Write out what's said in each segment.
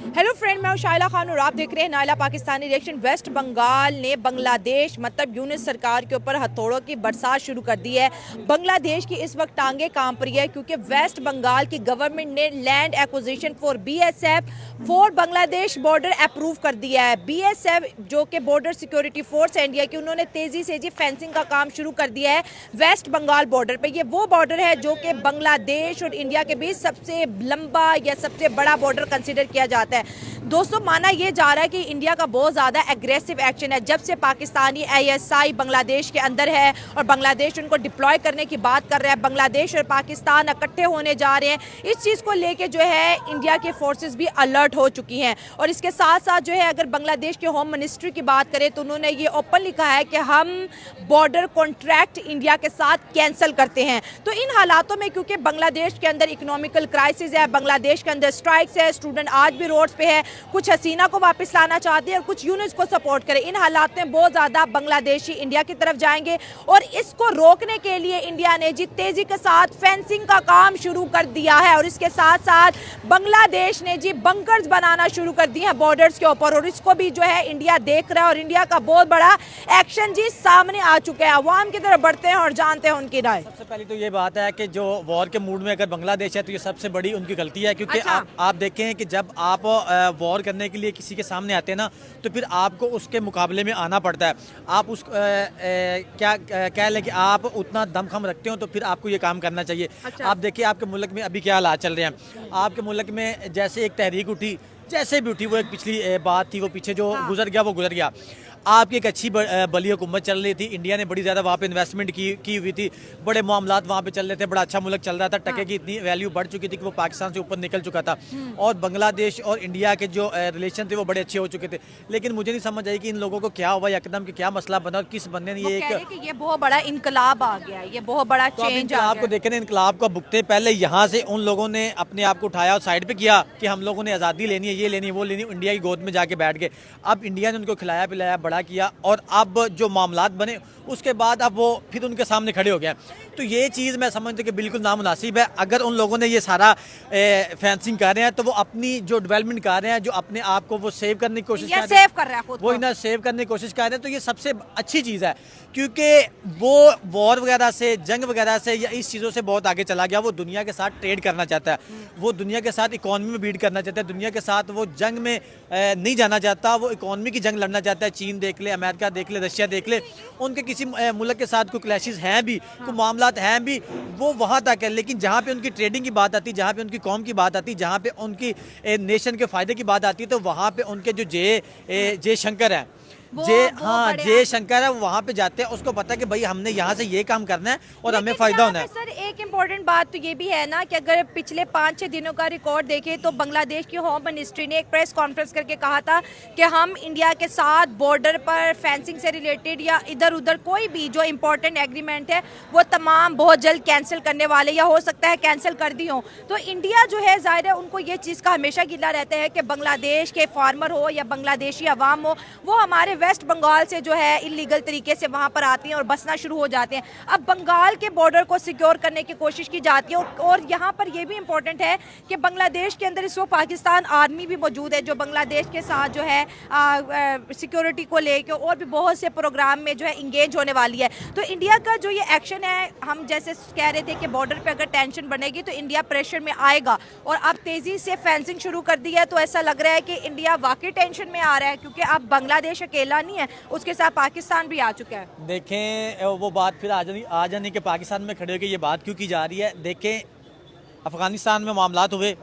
Hello friend, मैं हूं शाइला खान और आप देख रहे हैं नायला पाकिस्तानी रिएक्शन। वेस्ट बंगाल ने बांग्लादेश मतलब यूनिट सरकार के ऊपर हथौड़ों की बरसात शुरू कर दी है। बांग्लादेश की इस वक्त टांगे कांप रही है क्योंकि वेस्ट बंगाल की गवर्नमेंट ने land acquisition for BSF for Bangladesh border approve कर दिया है। बीएसएफ जो कि बॉर्डर सिक्योरिटी फोर्स है इंडिया की, उन्होंने तेजी से फेंसिंग का काम शुरू कर दिया है वेस्ट बंगाल बॉर्डर पे। ये वो बॉर्डर है जो कि बांग्लादेश और इंडिया के बीच सबसे लंबा या सबसे बड़ा बॉर्डर कंसिडर किया जाता है। दोस्तों, माना यह जा रहा है कि इंडिया का बहुत ज्यादा एग्रेसिव एक्शन है जब से पाकिस्तानी आईएसआई बांग्लादेश के अंदर है और बांग्लादेश उनको डिप्लॉय करने की बात कर रहा है। बांग्लादेश और पाकिस्तान इकट्ठे होने जा रहे हैं। इस चीज को लेके जो है इंडिया के फोर्सेस भी अलर्ट हो चुकी हैं। और इसके साथ साथ जो है अगर बांग्लादेश के होम मिनिस्ट्री की बात करें तो उन्होंने ये ओपन लिखा है कि हम बॉर्डर कॉन्ट्रैक्ट इंडिया के साथ कैंसिल करते हैं। तो इन हालातों में क्योंकि बांग्लादेश के अंदर इकोनॉमिकल क्राइसिस है, बांग्लादेश के अंदर स्ट्राइक्स है, स्टूडेंट आज भी रोड्स पे है, कुछ हसीना को वापस लाना चाहते हैं और कुछ यूनिट्स को सपोर्ट करें। इन हालात में बहुत ज्यादा बांग्लादेशी इंडिया की तरफ जाएंगे और इसको रोकने के लिए इंडिया ने तेजी के साथ फेंसिंग का काम शुरू कर दिया है। और इसके साथ साथ बांग्लादेश ने बंकर्स बनाना शुरू कर दिए हैं बॉर्डर्स के ऊपर और इसको भी जो है इंडिया देख रहा है और इंडिया का बहुत बड़ा एक्शन सामने आ चुका है। अवाम की तरफ बढ़ते हैं और जानते हैं उनकी राय। सबसे पहले तो ये बात है कि जो वॉर के मूड में अगर बांग्लादेश है तो ये सबसे बड़ी उनकी गलती है, क्योंकि अच्छा। आप देखें कि जब आप वॉर करने के लिए किसी के सामने आते हैं ना तो फिर आपको उसके मुकाबले में आना पड़ता है। आप उस क्या कह लें कि आप उतना दमखम रखते हो तो फिर आपको ये काम करना चाहिए। अच्छा। आप देखिए आपके मुल्क में अभी क्या हालात चल रहे हैं। आपके मुल्क में जैसे एक तहरीक उठी, जैसे भी उठी, वो एक पिछली बात थी, वो पीछे जो गुजर गया वो गुजर गया। आपकी एक अच्छी बली हुकूमत चल रही थी, इंडिया ने बड़ी ज़्यादा वहाँ पे इन्वेस्टमेंट की हुई थी, बड़े मामलात वहाँ पे चल रहे थे, बड़ा अच्छा मुल्क चल रहा था, टके की इतनी वैल्यू बढ़ चुकी थी कि वो पाकिस्तान से ऊपर निकल चुका था और बांग्लादेश और इंडिया के जो रिलेशन थे वो बड़े अच्छे हो चुके थे। लेकिन मुझे नहीं समझ आई कि इन लोगों को क्या हुआ, एकदम कि क्या मसला बना और किस बंदे ने ये बहुत बड़ा इनकलाब आ गया है, ये बहुत बड़ा चेंज आ आपको देखे ना, इनकलाब को भुगते पहले यहाँ से उन लोगों ने अपने आप को उठाया और साइड पे किया कि हम लोगों ने आज़ादी लेनी है, ये लेनी है, वो लेनी है, इंडिया की गोद में जाके बैठ गए। अब इंडिया ने उनको खिलाया पिलाया, बड़ा किया और अब जो मामलात बने उसके बाद अब वो फिर उनके सामने खड़े हो गए। तो ये चीज़ मैं समझती हूँ कि बिल्कुल नामुनासिब है। अगर उन लोगों ने ये सारा फेंसिंग कर रहे हैं तो वो अपनी जो डेवलपमेंट कर रहे हैं, जो अपने आप को वो सेव करने की कोशिश कर रहे हैं, वो इन्हें सेव करने की कोशिश कर रहे हैं। तो ये सबसे अच्छी चीज़ है क्योंकि वो वॉर वगैरह से, जंग वगैरह से या इस चीज़ों से बहुत आगे चला गया। वो दुनिया के साथ ट्रेड करना चाहता है, वो दुनिया के साथ इकॉनमी में बीट करना चाहता है, दुनिया के साथ वो जंग में नहीं जाना चाहता, वो इकॉनमी की जंग लड़ना चाहता है। चीन देख ले, अमेरिका देख ले, रशिया देख ले, उनके किसी मुल्क के साथ कोई क्लैशेस हैं भी, कोई मामलात हैं भी, वो वहाँ तक है। लेकिन जहाँ पे उनकी ट्रेडिंग की बात आती है, जहाँ पे उनकी कौम की बात आती है, जहाँ पे उनकी नेशन के फ़ायदे की बात आती है, तो वहाँ पे उनके जो जय शंकर हैं, जय शंकर है, वो वहाँ पे जाते हैं। उसको पता है कि भाई हमने यहाँ से ये काम करना है और हमें फायदा होना है। सर, एक इम्पोर्टेंट बात तो ये भी है ना कि अगर पिछले 5-6 दिनों का रिकॉर्ड देखें तो बांग्लादेश की होम मिनिस्ट्री ने एक प्रेस कॉन्फ्रेंस करके कहा था कि हम इंडिया के साथ बॉर्डर पर फेंसिंग से रिलेटेड या इधर उधर कोई भी जो इम्पोर्टेंट एग्रीमेंट है वो तमाम बहुत जल्द कैंसिल करने वाले, या हो सकता है कैंसिल कर दी हो। तो इंडिया जो है जाहिर है उनको ये चीज़ का हमेशा गिला रहता है कि बांग्लादेश के फार्मर हो या बांग्लादेशी अवाम हो, वो हमारे वेस्ट बंगाल से जो है इलीगल तरीके से वहां पर आती हैं और बसना शुरू हो जाते हैं। अब बंगाल के बॉर्डर को सिक्योर करने की कोशिश की जाती है और यहाँ पर यह भी इम्पोर्टेंट है कि बांग्लादेश के अंदर इस वक्त पाकिस्तान आर्मी भी मौजूद है जो बांग्लादेश के साथ जो है सिक्योरिटी को लेकर और भी बहुत से प्रोग्राम में जो है इंगेज होने वाली है। तो इंडिया का जो ये एक्शन है, हम जैसे कह रहे थे कि बॉर्डर पर अगर टेंशन बनेगी तो इंडिया प्रेशर में आएगा और अब तेजी से फेंसिंग शुरू कर दी है। तो ऐसा लग रहा है कि इंडिया वाकई टेंशन में आ रहा है क्योंकि अब बांग्लादेश अकेला नहीं है, उसके साथ पाकिस्तान भी आ चुका है। देखें वो बात फिर आ जाने के पाकिस्तान में खड़े होकर ये बात क्यों की जा रही है। देखें अफगानिस्तान में मामलात हुए,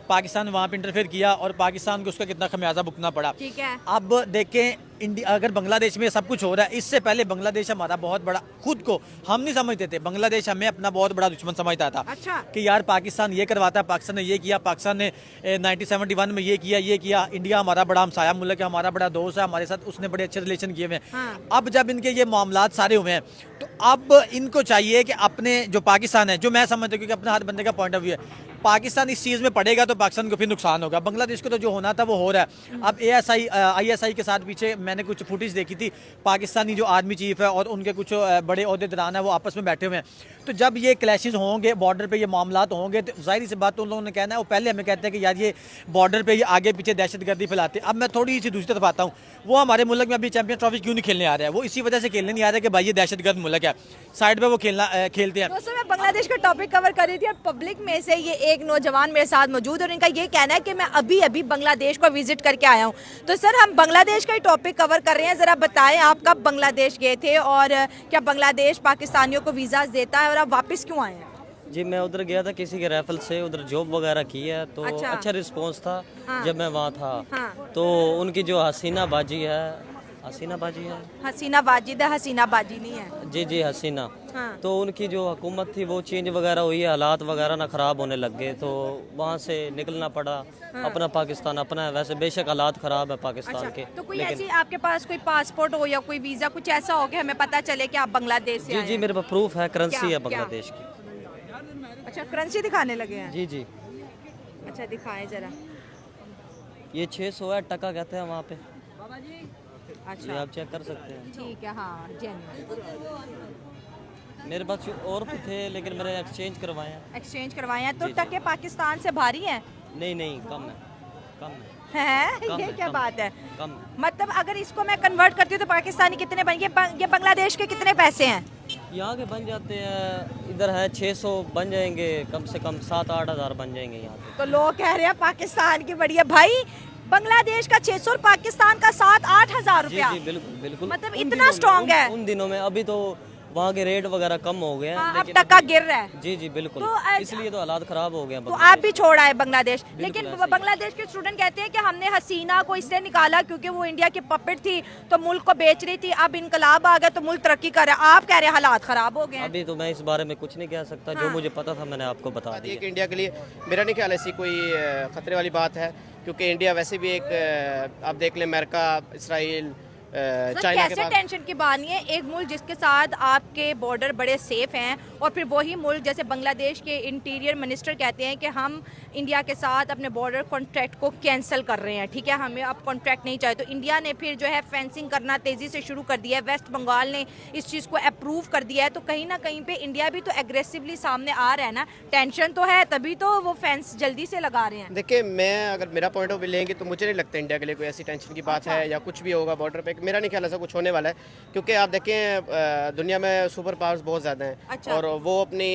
पाकिस्तान वहाँ पे इंटरफेयर किया और पाकिस्तान को उसका कितना खमियाजा भुगतना पड़ा। ठीक है। अब देखें इंडिया, अगर बांग्लादेश में सब कुछ हो रहा है, इससे पहले बांग्लादेश हमारा बहुत बड़ा, खुद को हम नहीं समझते थे, बांग्लादेश हमें अपना बहुत बड़ा दुश्मन समझता था। अच्छा। कि यार पाकिस्तान ये करवाता है, पाकिस्तान ने ये किया, पाकिस्तान ने 1971 में ये किया, इंडिया हमारा बड़ा हमसाया मुल्क है, हमारा बड़ा दोस्त है, हमारे साथ उसने बड़े अच्छे रिलेशन किए हुए हैं। हाँ। अब जब इनके ये मामलात सारे हुए हैं तो अब इनको चाहिए कि अपने जो पाकिस्तान है, जो मैं समझता हूँ क्योंकि अपना हर बंदे का पॉइंट ऑफ व्यू है पाकिस्तान इस चीज़ में पड़ेगा तो पाकिस्तान को फिर नुकसान होगा। बांग्लादेश को तो जो होना था वो हो रहा है। अब ISI के साथ पीछे मैंने कुछ फुटेज देखी थी, पाकिस्तानी जो आर्मी चीफ है और उनके कुछ बड़े अहदेदारान हैं वो आपस में बैठे हुए हैं। तो जब ये क्लैशेस होंगे, बॉर्डर पे ये मामलात होंगे, तो जाहिर सी बात उन लोगों ने कहना है, वो पहले हमें कहते हैं कि यार ये बॉर्डर पे ये आगे पीछे दहशतगर्दी फैलाते हैं। अब मैं थोड़ी सी दूसरी तरफ आता हूँ, वो हमारे मुल्क में अभी चैंपियन ट्रॉफी क्यों नहीं खेलने आ रहा है? वो इसी वजह से खेलने नहीं आ रहा है कि भाई ये दहशतगर्द मुल्क है, साइड पे वो खेलते हैं। दोस्तों मैं बांग्लादेश का टॉपिक कवर कर रही थी और पब्लिक में से ये एक नौजवान मेरे साथ मौजूद है और इनका ये कहना है कि मैं अभी अभी बांग्लादेश को विजिट करके आया हूँ। तो सर हम बांग्लादेश का ही टॉपिक कवर कर रहे हैं, ज़रा बताएं आप कब बांग्लादेश गए थे और क्या बांग्लादेश पाकिस्तानियों को वीज़ा देता है और आप वापस क्यों आए हैं? जी मैं उधर गया था किसी के रेफल से, उधर जॉब वगैरह की है तो अच्छा रिस्पांस था। हाँ। जब मैं वहाँ था तो उनकी जो हसीना बाजी है, हसीना वाजिद है, हसीना बाजी नहीं है। जी जी हसीना। हाँ। तो उनकी जो हुकूमत थी वो चेंज वगैरह हुई है, हालात वगैरह ना ख़राब होने लग गए तो वहाँ से निकलना पड़ा। अपना पाकिस्तान अपना है, वैसे बेशक हालात ख़राब है पाकिस्तान के। तो कोई ऐसी आपके पास कोई पासपोर्ट हो या कोई वीज़ा कुछ ऐसा हो कि हमें पता चले कि आप बांग्लादेश से आए जी हैं? मेरे पास प्रूफ है, करेंसी क्या? है बांग्लादेश की। अच्छा करेंसी दिखाने लगे हैं? जी अच्छा दिखाएं जरा। ये 600 है, टका कहते हैं वहाँ पे। अच्छा ये आप चेक कर सकते हैं। ठीक है, हाँ मेरे पास और भी थे लेकिन मैंने एक्सचेंज करवाए हैं। एक्सचेंज करवाए हैं। तो जी, जी। टके पाकिस्तान से भारी हैं? नहीं कम है हैं? ये है, क्या कम बात है? कम है। मतलब अगर इसको मैं कन्वर्ट करती हूँ तो पाकिस्तानी कितने बन ये बांग्लादेश के कितने पैसे हैं? यहाँ के बन जाते हैं, इधर है 600 बन जाएंगे, कम से कम 7-8 हज़ार बन जाएंगे यहाँ पे। तो लोग कह रहे हैं पाकिस्तान की बढ़िया भाई, बांग्लादेश का 600 और पाकिस्तान का 7-8 हज़ार जी रुपया। बिल्कुल मतलब उन इतना दिनों में- स्ट्रॉन्ग है। उन दिनों में, अभी तो वहाँ के रेट वगैरह कम हो गए हैं हाँ, अब लेकिन टका गिर रहा है। जी बिल्कुल। तो इसलिए तो हालात ख़राब हो गए हैं तो बांग्लादेश। आप भी छोड़ आए बांग्लादेश, लेकिन ऐसे ही। बांग्लादेश के स्टूडेंट कहते हैं कि हमने हसीना को इससे निकाला क्योंकि वो इंडिया की पपेट थी तो मुल्क को बेच रही थी, अब इनकलाब आ गया तो मुल्क तरक्की कर रहा है। आप कह रहे हैं हालात खराब हो गए हैं। अभी तो मैं इस बारे में कुछ नहीं कह सकता, जो मुझे पता था मैंने आपको बता कि दिया। इंडिया के लिए मेरा नहीं ख्याल ऐसी कोई ख़तरे वाली बात है, क्योंकि इंडिया वैसे भी एक आप देख लें अमेरिका, इसराइल, सर, चाइना के कैसे पास। टेंशन की बात नहीं है, एक मुल्क जिसके साथ आपके बॉर्डर बड़े सेफ हैं और फिर वही मुल्क जैसे बांग्लादेश के इंटीरियर मिनिस्टर कहते हैं कि हम इंडिया के साथ अपने बॉर्डर कॉन्ट्रैक्ट को कैंसिल कर रहे हैं, ठीक है, हमें अब कॉन्ट्रैक्ट नहीं चाहिए। तो इंडिया ने फिर जो है फेंसिंग करना तेज़ी से शुरू कर दिया है, वेस्ट बंगाल ने इस चीज़ को अप्रूव कर दिया है। तो कहीं ना कहीं पे इंडिया भी तो एग्रेसिवली सामने आ रहा है ना, टेंशन तो है तभी तो वो फेंस जल्दी से लगा रहे हैं। देखिए, मैं अगर मेरा पॉइंट ऑफ व्यू लेंगे तो मुझे नहीं लगता इंडिया के लिए कोई ऐसी टेंशन की बात है या कुछ भी होगा बॉर्डर पे। मेरा नहीं ख्याल ऐसा कुछ होने वाला है, क्योंकि आप देखें दुनिया में सुपर पावर्स बहुत ज़्यादा हैं। अच्छा। और वो अपनी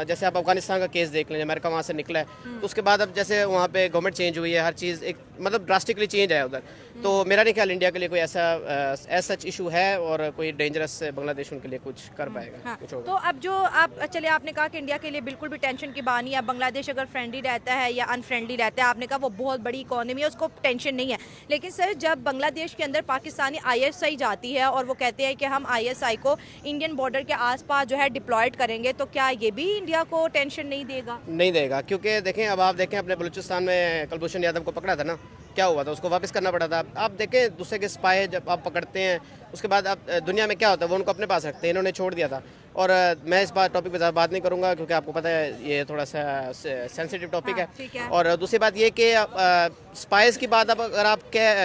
जैसे आप अफगानिस्तान का केस देख लें, अमेरिका वहाँ से निकला है तो उसके बाद अब जैसे वहाँ पे गवर्नमेंट चेंज हुई है, हर चीज़ एक मतलब ड्रास्टिकली चेंज है उधर। तो मेरा नहीं ख्याल इंडिया के लिए कोई ऐसा सच इशू है और कोई डेंजरस बांग्लादेश उनके लिए कुछ कर पाएगा, हाँ, कुछ होगा। तो अब जो आप चलिए आपने कहा कि इंडिया के लिए बिल्कुल भी टेंशन की बात नहीं है, बांग्लादेश अगर फ्रेंडली रहता है या अनफ्रेंडली रहता है, आपने कहा वो बहुत बड़ी इकोनॉमी है, उसको टेंशन नहीं है। लेकिन सर जब बांग्लादेश के अंदर पाकिस्तानी ISI जाती है और वो कहते हैं कि हम ISI को इंडियन बॉर्डर के आसपास जो है डिप्लॉयड करेंगे, तो क्या ये भी इंडिया को टेंशन नहीं देगा? नहीं देगा, क्योंकि देखें अब आप देखें अपने बलूचिस्तान में कुलभूषण यादव को पकड़ा था ना, क्या हुआ था, उसको वापस करना पड़ा था। आप देखें दूसरे के स्पाई जब आप पकड़ते हैं उसके बाद आप दुनिया में क्या होता है वो उनको अपने पास रखते हैं, इन्होंने छोड़ दिया था। और मैं इस बात टॉपिक पे ज़्यादा बात नहीं करूंगा क्योंकि आपको पता है ये थोड़ा सा सेंसिटिव टॉपिक हाँ, ठीक है। है। और दूसरी बात ये कि स्पाइस की बात अब अगर आप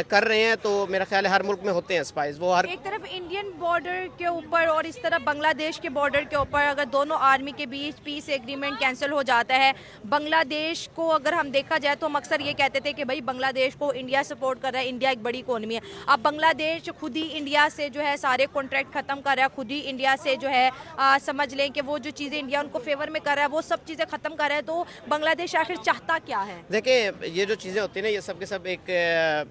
कर रहे हैं तो मेरा ख्याल है हर मुल्क में होते हैं स्पाइस, वो हर एक तरफ इंडियन बॉर्डर के ऊपर और इस तरफ बांग्लादेश के बॉर्डर के ऊपर अगर दोनों आर्मी के बीच पीस एग्रीमेंट कैंसिल हो जाता है, बांग्लादेश को अगर हम देखा जाए तो हम अक्सर ये कहते थे कि भाई बांग्लादेश को इंडिया सपोर्ट कर रहा है, इंडिया एक बड़ी इकोनॉमी है। अब बांग्लादेश खुद ही इंडिया से जो है सारे कॉन्ट्रैक्ट खत्म कर रहा है, खुद ही इंडिया से जो है समझ लें कि वो जो चीज़ें इंडिया उनको फेवर में कर रहा है वो सब चीज़ें खत्म कर रहा है। तो बांग्लादेश आखिर चाहता क्या है? देखिए, ये जो चीज़ें होती हैं ना ये सब के सब एक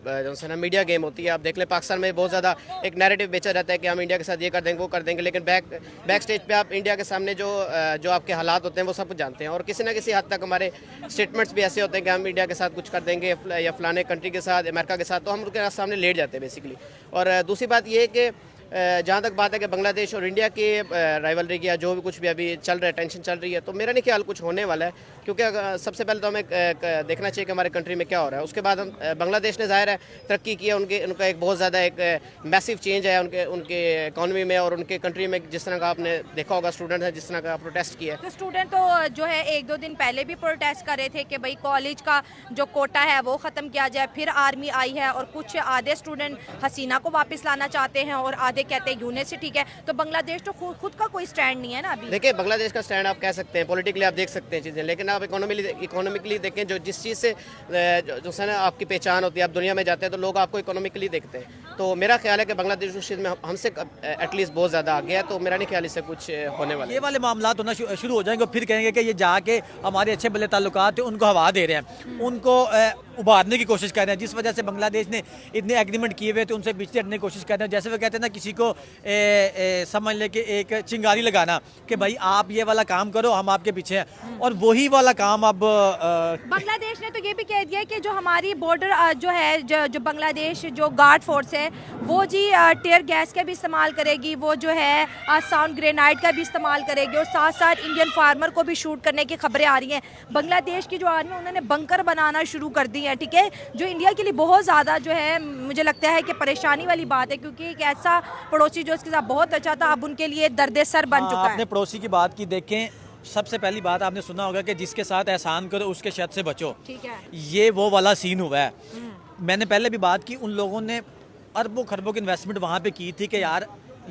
जो है ना मीडिया गेम होती है। आप देख लें पाकिस्तान में बहुत ज़्यादा एक नैरेटिव बेचा जाता है कि हम इंडिया के साथ ये कर देंगे वो कर देंगे, लेकिन बैक स्टेज पे आप इंडिया के सामने जो आपके हालात होते हैं वो सब कुछ जानते हैं। और किसी ना किसी हद तक हमारे स्टेटमेंट्स भी ऐसे होते हैं कि हम इंडिया के साथ कुछ कर देंगे या फलाने कंट्री के साथ, अमेरिका के साथ, तो हम उनके सामने लेट जाते हैं बेसिकली। और दूसरी बात ये है कि जहाँ तक बात है कि बांग्लादेश और इंडिया की राइवलरी की या जो भी कुछ भी अभी चल रहा है, टेंशन चल रही है, तो मेरा नहीं ख्याल कुछ होने वाला है, क्योंकि सबसे पहले तो हमें देखना चाहिए कि हमारे कंट्री में क्या हो रहा है। उसके बाद हम बांग्लादेश ने ज़ाहिर है तरक्की की है, उनका एक बहुत ज़्यादा एक मैसिव चेंज है उनके इकॉनमी में और उनके कंट्री में। जिस तरह का आपने देखा होगा स्टूडेंट है जिस तरह का प्रोटेस्ट किया है, तो स्टूडेंट तो जो है 1-2 दिन पहले भी प्रोटेस्ट कर रहे थे कि भाई कॉलेज का जो कोटा है वो ख़त्म किया जाए। फिर आर्मी आई है और कुछ आधे स्टूडेंट हसीना को वापस लाना चाहते हैं और आधे कहते हैं यूनिट से ठीक है। तो बांग्लादेश तो खुद का कोई स्टैंड नहीं है ना अभी। देखिए बांग्लादेश का स्टैंड आप कह सकते हैं, पॉलिटिकली आप देख सकते हैं चीज़ें, लेकिन आप इकोनॉमिकली देखें, जो जिस चीज़ से जो है ना आपकी पहचान होती है, आप दुनिया में जाते हैं तो लोग आपको इकोनॉमिकली देखते हैं। तो मेरा ख्याल है कि बांग्लादेश उस चीज़ में हमसे एटलीस्ट बहुत ज़्यादा आगे है, तो मेरा नहीं ख्याल इससे कुछ होने वाला है। ये वाले मामला होना शुरू हो जाएंगे और फिर कहेंगे कि ये जाके हमारे अच्छे भले ताल्लुकात थे उनको हवा दे रहे हैं, उनको उभारने की कोशिश कर रहे हैं। जिस वजह से बांग्लादेश ने इतने एग्रीमेंट किए हुए थे उनसे पीछे हटने की कोशिश कर रहे हैं। जैसे वो कहते हैं ना किसी को समझ ले कि एक चिंगारी लगाना कि भाई आप ये वाला काम करो, हम आपके पीछे हैं, और वही वाला काम अब बांग्लादेश ने तो ये भी कह दिया कि जो हमारी बॉर्डर जो है जो बांग्लादेश जो गार्ड फोर्स है वो जी टेयर गैस का भी इस्तेमाल करेगी, वो जो है साउंड ग्रेनाइड का भी इस्तेमाल करेगी और साथ साथ इंडियन फार्मर को भी शूट करने की खबरें आ रही हैं। बांग्लादेश की जो आर्मी उन्होंने बंकर बनाना शुरू कर दी है, ठीक है, जो इंडिया के लिए बहुत ज़्यादा जो है मुझे लगता है कि परेशानी वाली बात है, क्योंकि एक ऐसा पड़ोसी जो इसके साथ बहुत अच्छा था अब उनके लिए दर्द सर बन चुका है। आपने पड़ोसी की बात की, देखें सबसे पहली बात आपने सुना होगा कि जिसके साथ एहसान करो उसके शर से बचो, ठीक है, ये वो वाला सीन हुआ है। मैंने पहले भी बात की, उन लोगों ने अरबों खरबों की इन्वेस्टमेंट वहाँ पे की थी कि यार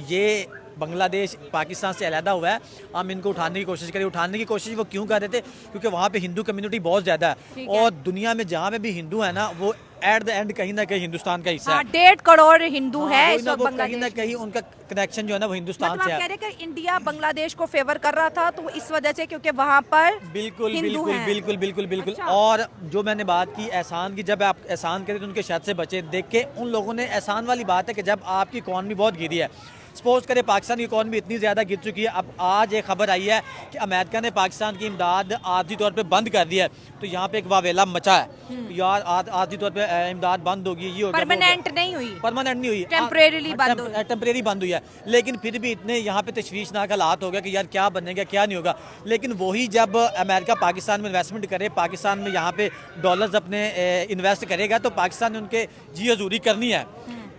ये बांग्लादेश पाकिस्तान से अलहदा हुआ है, हम इनको उठाने की कोशिश करें। उठाने की कोशिश वो क्यों कर रहे थे? क्योंकि वहाँ पे हिंदू कम्युनिटी बहुत ज़्यादा है और दुनिया में जहाँ पे भी हिंदू है ना वो एट द एंड कहीं ना कहीं हिंदुस्तान का हिस्सा है। 1.5 करोड़ हिंदू है इस वक्त कहीं बांग्लादेश ना कहीं उनका कनेक्शन जो है ना वो हिंदुस्तान मतलब से आप है। कह रहे हैं कि इंडिया बांग्लादेश को फेवर कर रहा था तो इस वजह से क्योंकि वहाँ पर बिल्कुल हिंदू बिल्कुल हैं। बिल्कुल बिल्कुल बिल्कुल अच्छा। और जो मैंने बात की एहसान की, जब आप एहसान करें तो उनके शर से बचे। देख के उन लोगों ने एहसान वाली बात है कि जब आपकी इकॉनमी बहुत गिरी है, सपोज करें पाकिस्तान की इकॉनमी इतनी ज़्यादा गिर चुकी है, अब आज एक खबर आई है कि अमेरिका ने पाकिस्तान की इमदाद आर्जी तौर पे बंद कर दिया है, तो यहाँ पे एक वावेला मचा है यार, आर्जी तौर पे इमदाद बंद होगी, ये होगा, परमानेंट नहीं हुई, परमानेंट नहीं हुई, टेम्परेरीली बंद हुई। टेम्परेरी बंद हुई है, लेकिन फिर भी इतने यहाँ पे तशवीशनाक हालात हो गया कि यार क्या बनेगा क्या नहीं होगा। लेकिन वही जब अमेरिका पाकिस्तान में इन्वेस्टमेंट करे, पाकिस्तान में यहाँ पे डॉलर्स अपने इन्वेस्ट करेगा तो पाकिस्तान ने उनके जी हजूरी करनी है।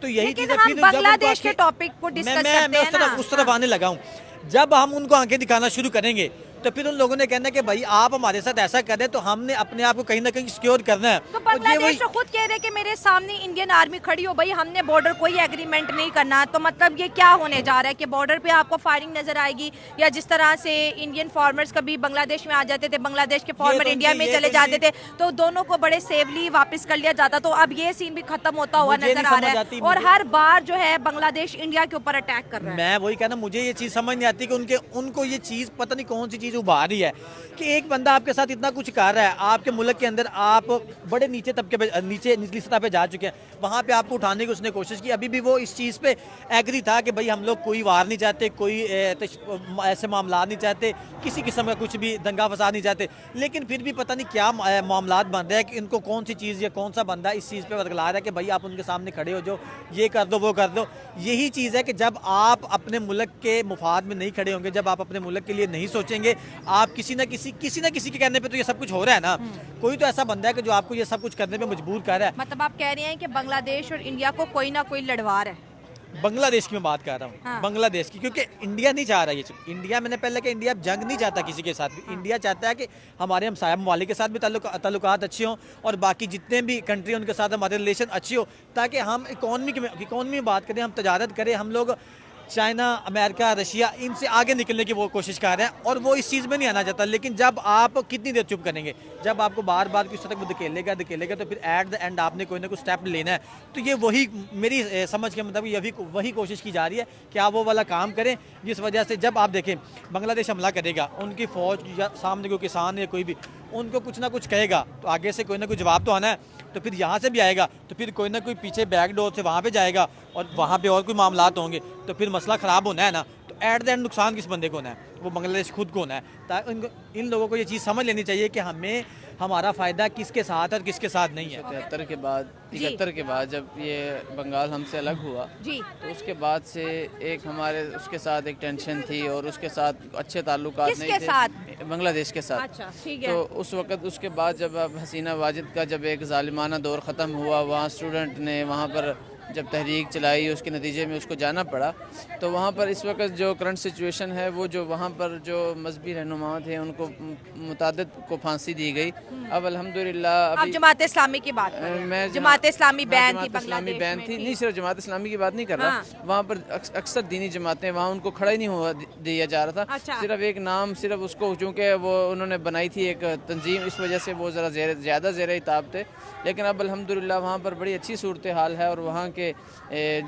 तो यही लेकिन चीज़ हम बांग्लादेश के टॉपिक को डिस्कस करते हैं ना, उस तरफ आने लगा हूँ। जब हम उनको आंखें दिखाना शुरू करेंगे तो फिर उन लोगों ने कहना कि भाई आप हमारे साथ ऐसा कर रहे हैं तो हमने अपने आप को कहीं ना कहीं सिक्योर करना है। तो बांग्लादेश तो खुद कह रहे हैं कि मेरे सामने इंडियन आर्मी खड़ी हो, भाई हमने बॉर्डर कोई एग्रीमेंट नहीं करना। तो मतलब ये क्या होने जा रहा है कि बॉर्डर पे आपको फायरिंग नजर आएगी, या जिस तरह से इंडियन फार्मर्स कभी बांग्लादेश में आ जाते थे, बांग्लादेश के फार्मर इंडिया में चले जाते थे, तो दोनों को बड़े सेफली वापस कर लिया जाता। तो अब ये सीन भी खत्म होता हुआ नजर आ रहा है और हर बार जो है बांग्लादेश इंडिया के ऊपर अटैक कर रहा है। मैं वही कहना, मुझे ये चीज़ समझ नहीं आती कि उनको ये चीज़ पता नहीं कौन सी चीज़ उभार रही है कि एक बंदा आपके साथ इतना कुछ कर रहा है, आपके मुल्क के अंदर आप बड़े नीचे तबके पे, निचली सतह पे जा चुके हैं, वहाँ पे आपको उठाने की उसने कोशिश की। अभी भी वो इस चीज़ पे एग्री था कि भाई हम लोग कोई वार नहीं चाहते, कोई ऐसे मामला नहीं चाहते, किसी किस्म का कुछ भी दंगा फसाद नहीं चाहते। लेकिन फिर भी पता नहीं क्या मामला बन रहे हैं कि इनको कौन सी चीज़ या कौन सा बंदा इस चीज़ पे बदला रहा है कि भाई आप उनके सामने खड़े हो, जो ये कर दो वो कर दो। यही चीज़ है कि जब आप अपने मुल्क के मुफाद में नहीं खड़े होंगे, जब आप अपने मुल्क के लिए नहीं सोचेंगे, आप किसी न किसी के कहने पे तो ये सब कुछ हो रहा है ना। कोई तो ऐसा बंदा है कि जो आपको ये सब कुछ करने पे मजबूर कर रहा है। मतलब आप कह रहे हैं कि बांग्लादेश और इंडिया को कोई ना कोई लड़वार है। बांग्लादेश की मैं बात कर रहा हूँ, हाँ। बांग्लादेश की, क्योंकि इंडिया नहीं चाह रहा ये चीज़। इंडिया, मैंने पहले कहा, इंडिया जंग नहीं चाहता किसी के साथ भी। इंडिया चाहता है कि हमारे हमसाया ममालिक के साथ भी ताल्लुकात अच्छे हों और बाकी जितने भी कंट्री उनके साथ हमारे रिलेशन अच्छे हो, ताकि हम इकॉनमी में बात करें, हम तजारत करें। हम लोग चाइना, अमेरिका, रशिया, इनसे आगे निकलने की वो कोशिश कर रहे हैं और वो इस चीज़ में नहीं आना चाहता। लेकिन जब आप कितनी देर चुप करेंगे, जब आपको बार बार किस तरह धकेलेगा तो फिर एट द एंड आपने कोई ना कोई स्टेप लेना है। तो ये वही मेरी समझ के मतलब ये वही कोशिश की जा रही है कि आप वो वाला काम करें जिस वजह से जब आप देखें बांग्लादेश हमला करेगा, उनकी फ़ौज या सामने कोई किसान या कोई भी उनको कुछ ना कुछ कहेगा तो आगे से कोई ना कोई जवाब तो आना है। तो फिर यहाँ से भी आएगा तो फिर कोई ना कोई पीछे बैक डोर से वहाँ पे जाएगा और वहाँ पे और कोई मामलात होंगे तो फिर मसला ख़राब होना है ना। तो एट द एंड नुकसान किस बंदे को होना है? वो बांग्लादेश खुद को होना है। इन लोगों को ये चीज़ समझ लेनी चाहिए कि हमें हमारा फ़ायदा किसके साथ है और किसके साथ नहीं है। 73 के बाद 71 के बाद जब ये बंगाल हमसे अलग हुआ जी तो उसके बाद से एक हमारे उसके साथ एक टेंशन थी और उसके साथ अच्छे ताल्लुकात नहीं किसके थे साथ? बांग्लादेश के साथ। अच्छा ठीक है। तो उस वक़्त उसके बाद जब अब हसीना वाजिद का जब एक ज़ालिमाना दौर ख़त्म हुआ, वहाँ स्टूडेंट ने वहाँ पर जब तहरीक चलाई, उसके नतीजे में उसको जाना पड़ा। तो वहाँ पर इस वक्त जो करंट सिचुएशन है वो जो वहाँ पर जो मजहबी रहनुमा थे उनको मुतादिद को फांसी दी गई। अब अल्हम्दुलिल्लाह आप अभी जमात इस्लामी की बात कर रहे हैं। मैं जमात इस्लामी बैन थी जमात इस्लामी बांग्लादेश बैन में, थी, ठीक। नहीं सिर्फ जमात इस्लामी की बात नहीं कर रहा। हाँ। वहाँ पर अक्सर दीनी जमातें, वहाँ उनको खड़ा ही नहीं हुआ दिया जा रहा था। अच्छा। सिर्फ एक नाम, सिर्फ उसको चूँकि वो उन्होंने बनाई थी एक तंजीम, इस वजह से वो ज़रा ज़्यादा ज़ेर इताब थे। लेकिन अब अल्हम्दुलिल्लाह वहाँ पर बड़ी अच्छी सूरत हाल है और वहाँ के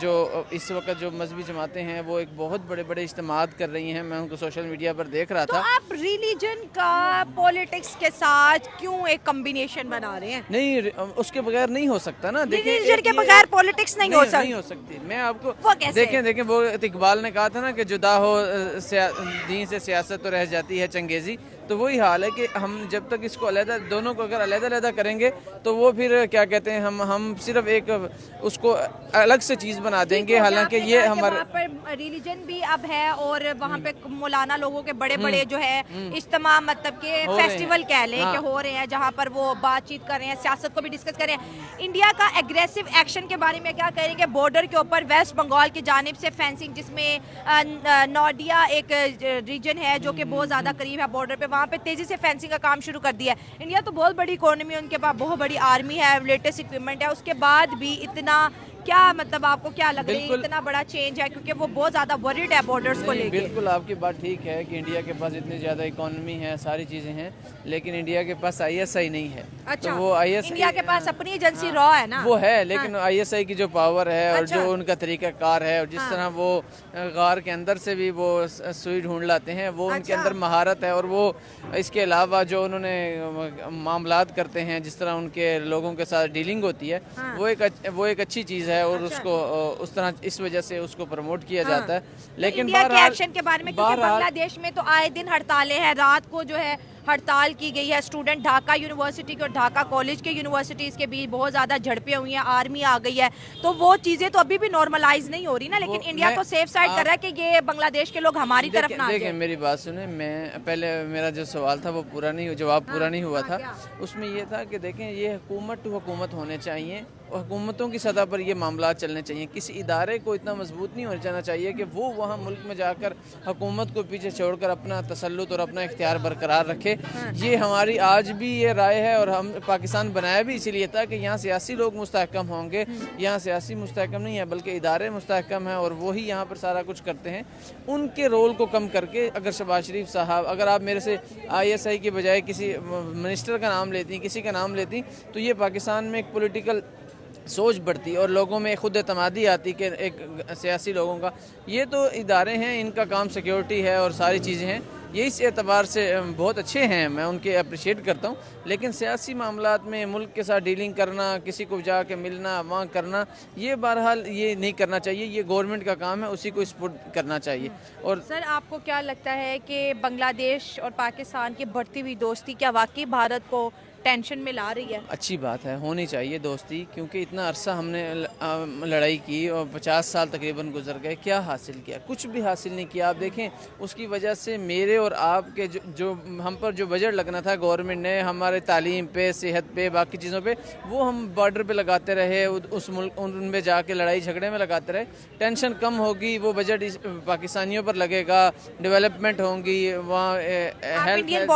जो इस वक्त जो मजहबी जमातें हैं वो एक बहुत बड़े बड़े इज्तिमात कर रही हैं। मैं उनको सोशल मीडिया पर देख रहा तो था। आप रिलीजन का पॉलिटिक्स के साथ क्यों एक कॉम्बिनेशन बना रहे हैं? नहीं, उसके बगैर नहीं हो सकता ना। देखिए रिलीजन के ये- बगैर पॉलिटिक्स नहीं हो सकती। नहीं हो सकती। मैं आपको वो कैसे? देखें वो इकबाल ने कहा था ना कि जुदा हो दीन से सियासत तो रह जाती है चंगेजी। तो वही हाल है कि हम जब तक इसको अलग दोनों को अगर अलग करेंगे तो वो फिर क्या कहते हैं हम सिर्फ एक उसको अलग से चीज़ बना देंगे। हालांकि ये हमारे वहाँ पर रिलीजन भी अब है और वहाँ पे मौलाना लोगों के बड़े बड़े जो है इज्तिमा मतलब के हो रहे फेस्टिवल हैं। कह लें हाँ। कि हो रहे हैं जहाँ पर वो बातचीत कर रहे हैं, सियासत को भी डिस्कस कर रहे हैं। इंडिया का एग्रेसिव एक्शन के बारे में क्या करेंगे? बॉर्डर के ऊपर वेस्ट बंगाल की जानिब से फेंसिंग, जिसमें नोडिया एक रीजन है जो कि बहुत ज़्यादा करीब है बॉर्डर पे, वहाँ पे तेजी से फेंसिंग का काम शुरू कर दिया है। इंडिया तो बहुत बड़ी इकोनॉमी है, उनके पास बहुत बड़ी आर्मी है, लेटेस्ट इक्विपमेंट है, उसके बाद भी इतना क्या मतलब आपको क्या लग रही है बिल्कुल। इतना बड़ा चेंज है? क्योंकि वो बहुत ज्यादा वरीड है बॉर्डर्स को नहीं, लेके। बिल्कुल आपकी बात ठीक है कि इंडिया के पास इतनी ज़्यादा इकोनॉमी है, सारी चीज़ें हैं, लेकिन इंडिया के पास ISI नहीं है। अच्छा, तो वो ISI इंडिया के पास अपनी एजेंसी रॉ है ना? वो है, लेकिन ISI की जो पावर है और अच्छा। जो उनका तरीक़ाकार है और जिस तरह वो गार के अंदर से भी वो सुई ढूंढ लाते हैं, वो उनके अच्छा। अंदर महारत है। और वो इसके अलावा जो उन्होंने मामलात करते हैं, जिस तरह उनके लोगों के साथ डीलिंग होती है, वो एक अच्छी चीज़ है और उसको उस तरह इस वजह से उसको प्रमोट किया जाता है। लेकिन इंडिया के बहरहाल- एक्शन के बारे में, क्योंकि बहरहाल- बांग्लादेश में तो आए दिन हड़तालें हैं। रात को जो है हड़ताल की गई है स्टूडेंट ढाका यूनिवर्सिटी के और ढाका कॉलेज के यूनिवर्सिटीज़ के बीच बहुत ज़्यादा झड़पें हुई हैं, आर्मी आ गई है। तो वो चीज़ें तो अभी भी नॉर्मलाइज नहीं हो रही ना, लेकिन इंडिया मैं- तो सेफ साइड कर रहा है कि ये बांग्लादेश के लोग हमारी तरफ ना आ देखिए जाए। मेरी बात सुने, मैं पहले मेरा जो सवाल था वो जवाब पूरा नहीं हुआ था। क्या? उसमें ये था कि देखें ये हुकूमत टू हुकूमत होने चाहिए और हुकूमतों की सतह पर ये मामला चलने चाहिए। किसी इदारे को इतना मजबूत नहीं हो जाना चाहिए कि वो वहाँ मुल्क में जाकर हुकूमत को पीछे छोड़कर अपना तसल्लुत और अपना इख्तियार बरकरार रखे। ये हमारी आज भी ये राय है और हम पाकिस्तान बनाया भी इसीलिए था कि यहाँ सियासी लोग मुस्तहकम होंगे। यहाँ सियासी मुस्तहकम नहीं है बल्कि इदारे मुस्तहकम हैं और वही यहाँ पर सारा कुछ करते हैं। उनके रोल को कम करके अगर शहबाज शरीफ साहब, अगर आप मेरे से ISI की बजाय किसी मिनिस्टर का नाम लेती, किसी का नाम लेती, तो ये पाकिस्तान में एक पॉलिटिकल सोच बढ़ती और लोगों में खुद एतमादी आती कि एक सियासी लोगों का। ये तो इदारे हैं, इनका काम सिक्योरिटी है और सारी चीज़ें हैं, ये इस एतबार से बहुत अच्छे हैं, मैं उनके अप्रिशिएट करता हूँ। लेकिन सियासी मामलात में मुल्क के साथ डीलिंग करना, किसी को जाके मिलना वहाँ करना, ये बहरहाल ये नहीं करना चाहिए। ये गवर्नमेंट का काम है, उसी को सपोर्ट करना चाहिए। और सर आपको क्या लगता है कि बांग्लादेश और पाकिस्तान की बढ़ती हुई दोस्ती क्या वाकई भारत को टेंशन में ला रही है? अच्छी बात है, होनी चाहिए दोस्ती, क्योंकि इतना अरसा हमने लड़ाई की और 50 साल तकरीबन गुजर गए, क्या हासिल किया? कुछ भी हासिल नहीं किया। आप देखें उसकी वजह से मेरे और आपके जो हम पर जो बजट लगना था गवर्नमेंट ने हमारे तालीम पे, सेहत पे, बाकी चीज़ों पे, वो हम बॉर्डर पे लगाते रहे, उस मुल्क उनमें जाके लड़ाई झगड़े में लगाते रहे। टेंशन कम होगी, वो बजट पाकिस्तानियों पर लगेगा, डेवलपमेंट होंगी, वहाँ आप हेल्थ इंडियन